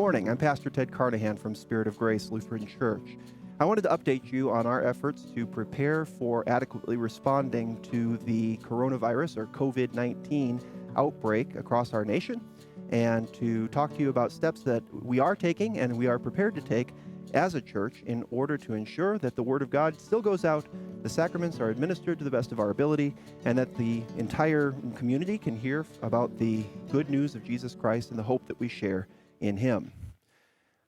morning. I'm Pastor Ted Carnahan from Spirit of Grace Lutheran Church. I wanted to update you on our efforts to prepare for adequately responding to the coronavirus or COVID-19 outbreak across our nation, and to talk to you about steps that we are taking and we are prepared to take as a church in order to ensure that the Word of God still goes out, the sacraments are administered to the best of our ability, and that the entire community can hear about the good news of Jesus Christ and the hope that we share in Him.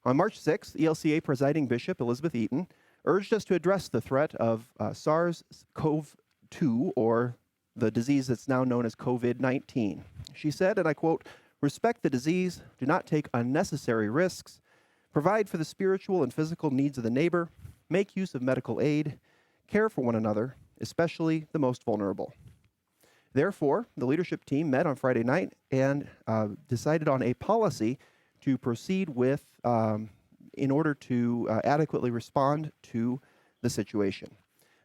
On March 6th, ELCA Presiding Bishop Elizabeth Eaton urged us to address the threat of SARS-CoV-2, or the disease that's now known as COVID-19. She said, and I quote, "Respect the disease, do not take unnecessary risks, provide for the spiritual and physical needs of the neighbor, make use of medical aid, care for one another, especially the most vulnerable." Therefore, the leadership team met on Friday night and decided on a policy to proceed with in order to adequately respond to the situation.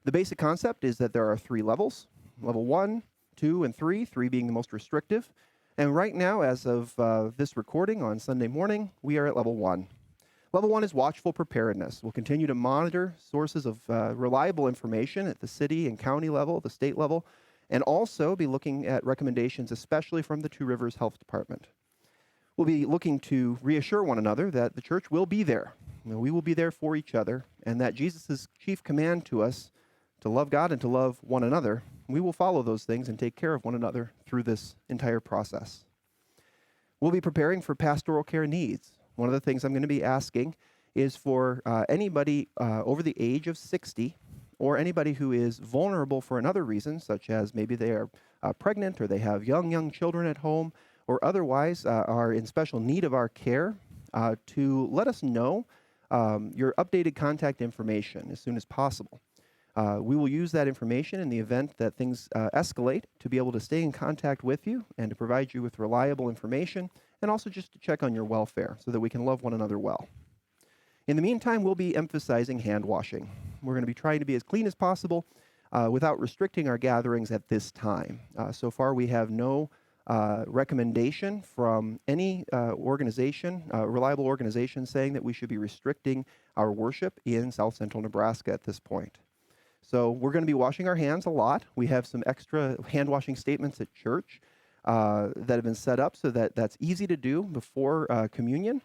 The basic concept is that there are 3 levels, level 1, 2, and 3, 3 being the most restrictive. And right now, as of this recording on Sunday morning, we are at level 1. Level 1 is watchful preparedness. We'll continue to monitor sources of reliable information at the city and county level, the state level, and also be looking at recommendations, especially from the Two Rivers Health Department. We'll be looking to reassure one another that the church will be there. We will be there for each other, and that Jesus' chief command to us to love God and to love one another, we will follow those things and take care of one another through this entire process. We'll be preparing for pastoral care needs. One of the things I'm going to be asking is for anybody over the age of 60 or anybody who is vulnerable for another reason, such as maybe they are pregnant or they have young children at home or otherwise are in special need of our care, to let us know your updated contact information as soon as possible. We will use that information in the event that things escalate to be able to stay in contact with you and to provide you with reliable information, and also just to check on your welfare so that we can love one another well. In the meantime, we'll be emphasizing hand washing. We're going to be trying to be as clean as possible without restricting our gatherings at this time. So far, we have no recommendation from any reliable organization saying that we should be restricting our worship in South Central Nebraska at this point. So we're going to be washing our hands a lot. We have some extra hand washing statements at church that have been set up so that that's easy to do before communion,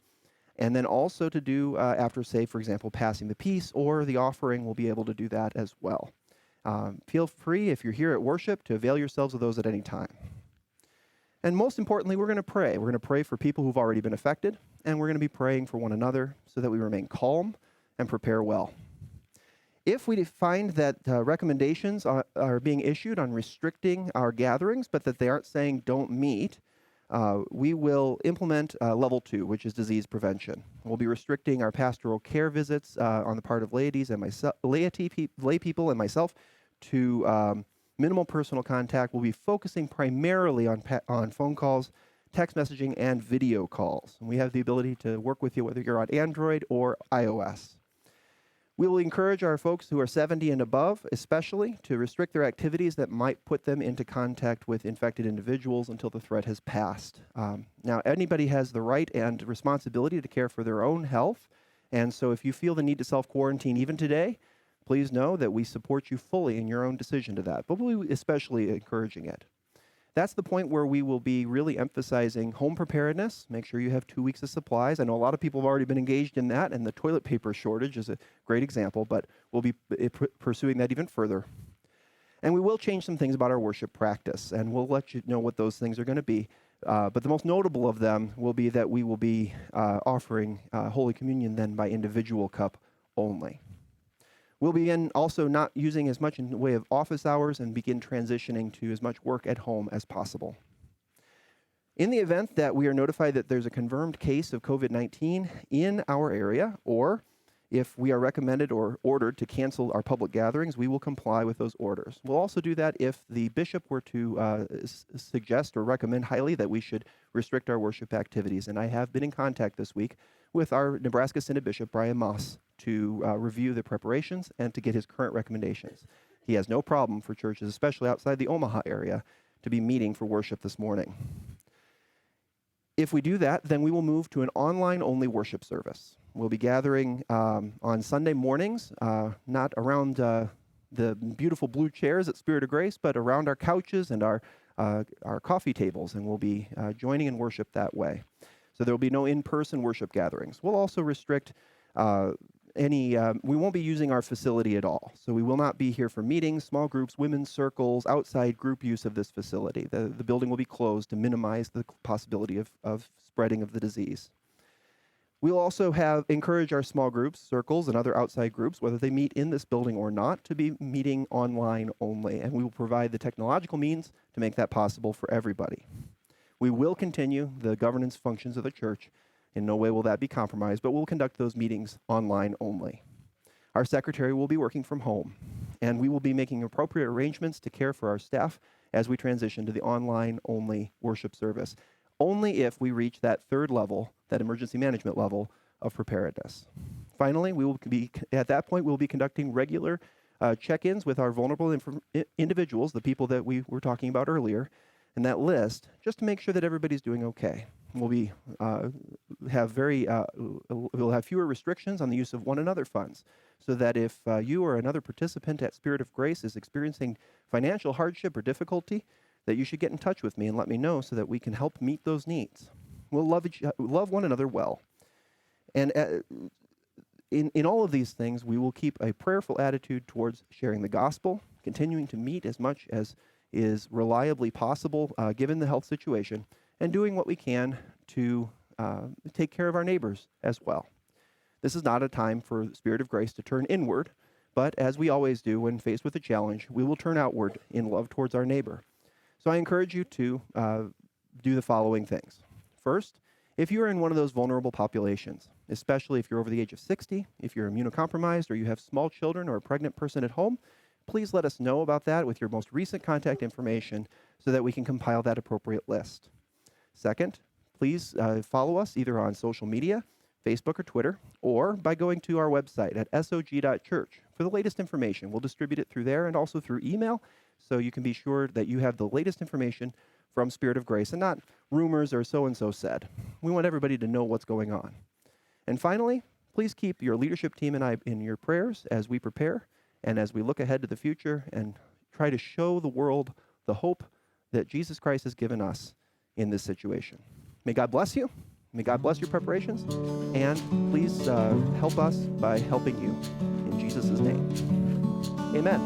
and then also to do after, say, for example, passing the peace or the offering. We'll be able to do that as well. Feel free, if you're here at worship, to avail yourselves of those at any time. And most importantly, we're going to pray. We're going to pray for people who've already been affected, and we're going to be praying for one another so that we remain calm and prepare well. If we find that recommendations are being issued on restricting our gatherings, but that they aren't saying don't meet, we will implement level 2, which is disease prevention. We'll be restricting our pastoral care visits on the part of lay people and myself to minimal personal contact. We'll be focusing primarily on phone calls, text messaging, and video calls. And we have the ability to work with you whether you're on Android or iOS. We will encourage our folks who are 70 and above, especially, to restrict their activities that might put them into contact with infected individuals until the threat has passed. Now, anybody has the right and responsibility to care for their own health, and so if you feel the need to self-quarantine even today, please know that we support you fully in your own decision to that, but we'll be especially encouraging it. That's the point where we will be really emphasizing home preparedness. Make sure you have 2 weeks of supplies. I know a lot of people have already been engaged in that, and the toilet paper shortage is a great example, but we'll be pursuing that even further. And we will change some things about our worship practice, and we'll let you know what those things are going to be. But the most notable of them will be that we will be offering Holy Communion then by individual cup only. We'll begin also not using as much in the way of office hours and begin transitioning to as much work at home as possible. In the event that we are notified that there's a confirmed case of COVID-19 in our area, or if we are recommended or ordered to cancel our public gatherings, we will comply with those orders. We'll also do that if the bishop were to suggest or recommend highly that we should restrict our worship activities. And I have been in contact this week with our Nebraska Synod Bishop, Brian Moss, to review the preparations and to get his current recommendations. He has no problem for churches, especially outside the Omaha area, to be meeting for worship this morning. If we do that, then we will move to an online-only worship service. We'll be gathering on Sunday mornings, not around the beautiful blue chairs at Spirit of Grace, but around our couches and our coffee tables, and we'll be joining in worship that way. So there will be no in-person worship gatherings. We'll also restrict we won't be using our facility at all. So we will not be here for meetings, small groups, women's circles, outside group use of this facility. The building will be closed to minimize the possibility of spreading of the disease. We'll also encourage our small groups, circles, and other outside groups, whether they meet in this building or not, to be meeting online only. And we will provide the technological means to make that possible for everybody. We will continue the governance functions of the church. In no way will that be compromised, but we'll conduct those meetings online only. Our secretary will be working from home, and we will be making appropriate arrangements to care for our staff as we transition to the online-only worship service, only if we reach that third level, that emergency management level of preparedness. Finally, at that point, we'll be conducting regular check-ins with our vulnerable individuals, the people that we were talking about earlier, in that list, just to make sure that everybody's doing okay. We'll have fewer restrictions on the use of one another funds, so that if you or another participant at Spirit of Grace is experiencing financial hardship or difficulty, that you should get in touch with me and let me know so that we can help meet those needs. We'll love one another well. And in all of these things, we will keep a prayerful attitude towards sharing the gospel, continuing to meet as much as is reliably possible given the health situation, and doing what we can to take care of our neighbors as well. This is not a time for the Spirit of Grace to turn inward, but as we always do when faced with a challenge, we will turn outward in love towards our neighbor. So I encourage you to do the following things. First, if you're in one of those vulnerable populations, especially if you're over the age of 60, if you're immunocompromised, or you have small children or a pregnant person at home, please let us know about that with your most recent contact information so that we can compile that appropriate list. Second, please follow us either on social media, Facebook or Twitter, or by going to our website at sog.church for the latest information. We'll distribute it through there and also through email, so you can be sure that you have the latest information from Spirit of Grace and not rumors or so-and-so said. We want everybody to know what's going on. And finally, please keep your leadership team and I in your prayers as we prepare and as we look ahead to the future and try to show the world the hope that Jesus Christ has given us in this situation. May God bless you. May God bless your preparations. And please help us by helping you. In Jesus' name, amen.